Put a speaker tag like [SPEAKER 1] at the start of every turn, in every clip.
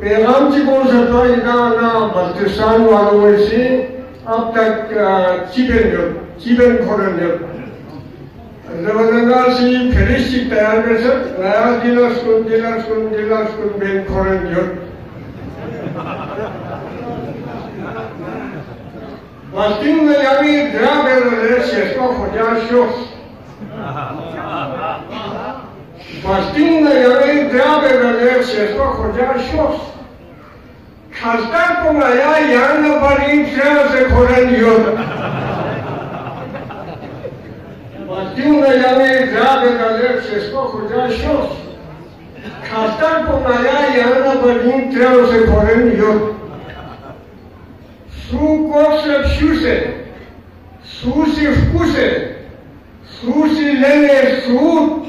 [SPEAKER 1] पैगाम की कौन सा था इनका ना बल्तिस्तान वालों में से अब तक चिबेन खोरन जब जबरदस्ती से फिरिश्ती तैयार कर सब नया जिला स्कूल बेन खोरन जब वास्तव में यानी ड्रामे वाले शेषों को जाशों वास्तव में यानी ड्रामे वाले शेषों को जाशों खासकर को नया यान बड़ी से खोरन योग वास्तव में यानी ड्रामे वाले शेषों को जाशों खासकर को नया यान बड़ी से खोरन योग Suukokse pshuse, suusi fkuse, suusi lene suut.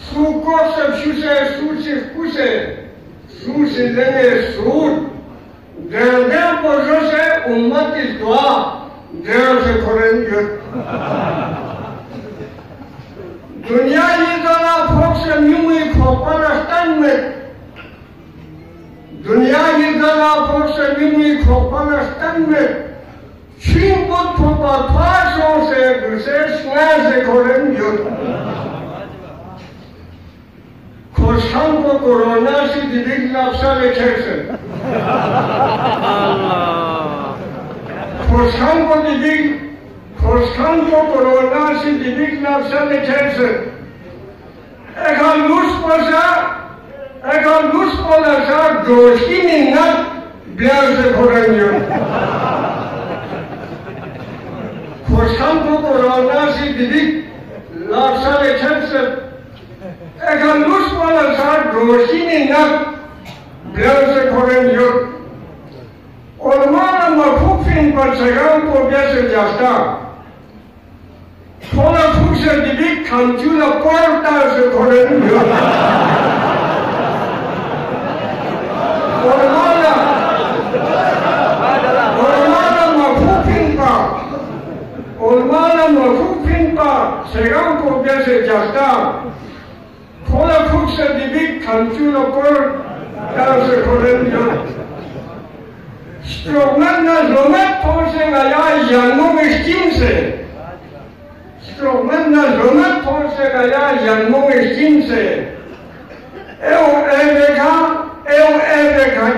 [SPEAKER 1] Suukokse pshuse, suusi fkuse, suusi lene suut. Derden bojose ummati dua, derse koren yut. Dünya yıldana fokse mümü kopanastan mı? दुनिया की तरह पुरुष भी खोपनस्तन में छीन बुद्ध पथवासों से विशेष स्नेह से खोलें युद्ध खोशान को कोरोना से दिव्य लाभसा लिखे से खोशान को कोरोना से दिव्य लाभसा लिखे से एक लूस पसा अगर लूस पोला सा दोस्ती में न ब्याह से खोरेंगे खोशान को कोरोना से दिव्य लाभसा लिखे से अगर लूस पोला सा दोस्ती में न ब्याह से खोरेंगे और माना मफूफिन पर सगाम को कैसे जाता थोड़ा फूक से दिव्य खांचूला पड़ता से खोरेंगे सेगाम को जैसे जाता थोड़ा फूक से दिव्य खांचूला पर डाल से खोलेंगे स्ट्रोकमैन ना रोमेट पहुंचे गया यांगों में स्टीम से स्ट्रोकमैन ना रोमेट पहुंचे गया यांगों में स्टीम से एवं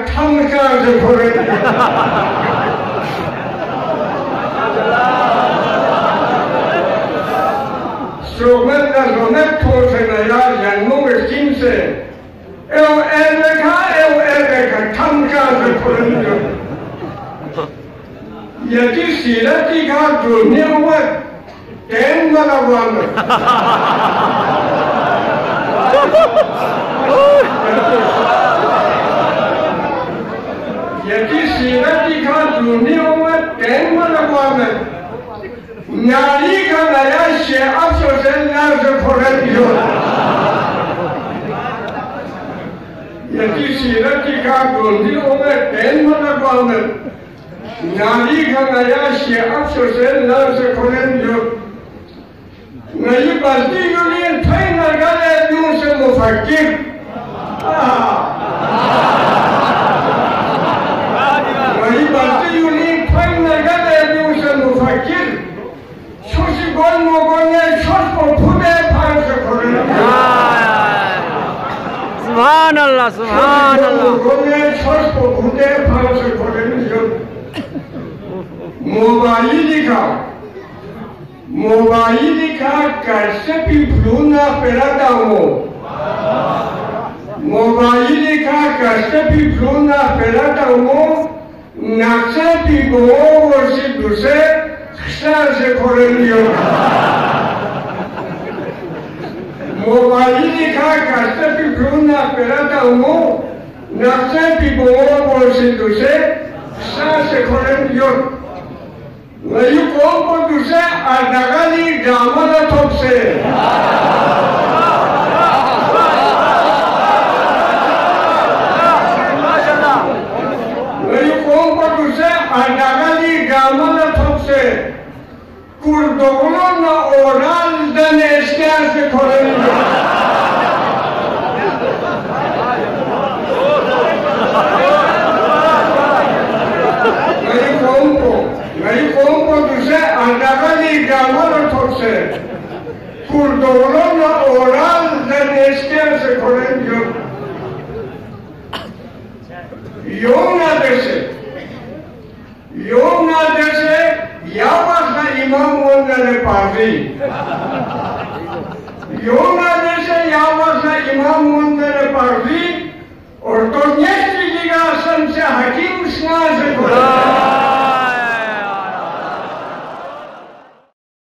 [SPEAKER 1] ठंडा से खोलेंगे स्ट्रोकमैन ना रोमेट पहुंचे गया यांगों में स्टीम से एवं ठंडा से खोलेंगे यदि सीरती का जुड़ने हुआ टेन वाला वाला यदि सीरती का जुड़ने हुआ टेन वाला वाला नारी का नया शेर अफसर से नार से खोले दियो यदि सीरती का जुड़ने हुआ टेन वाला वाला नारी का नया शेर अफसर से नार से खोले दियो नई बस्ती यूनियन थई नगरे दूर से मुफक्किर नई बस्ती
[SPEAKER 2] Subhanallah, Subhanallah.
[SPEAKER 1] Mobaili ka कैसे भी भूलना पेराता हो मोबाइल का कैसे भी भूलना पेराता हो नक्शा भी वो वर्षी दूसरे से खोलेंगे मोबाइल का कैसे भी भूलना पेराता हो नक्शा भी वो वर्षी दूसरे से खोलेंगे Layu kompo duse adagali gamada topse. Layu kompo duse adagali gamada topse. Kurdoglo na oral dan eşkıya se koreniyor. Layu kompo duse adagali gamada topse. Kurdoglo na oral dan eşkıya se koreniyor. Yona dese yavaşla imam onları parti. Yona dese yavaşla imam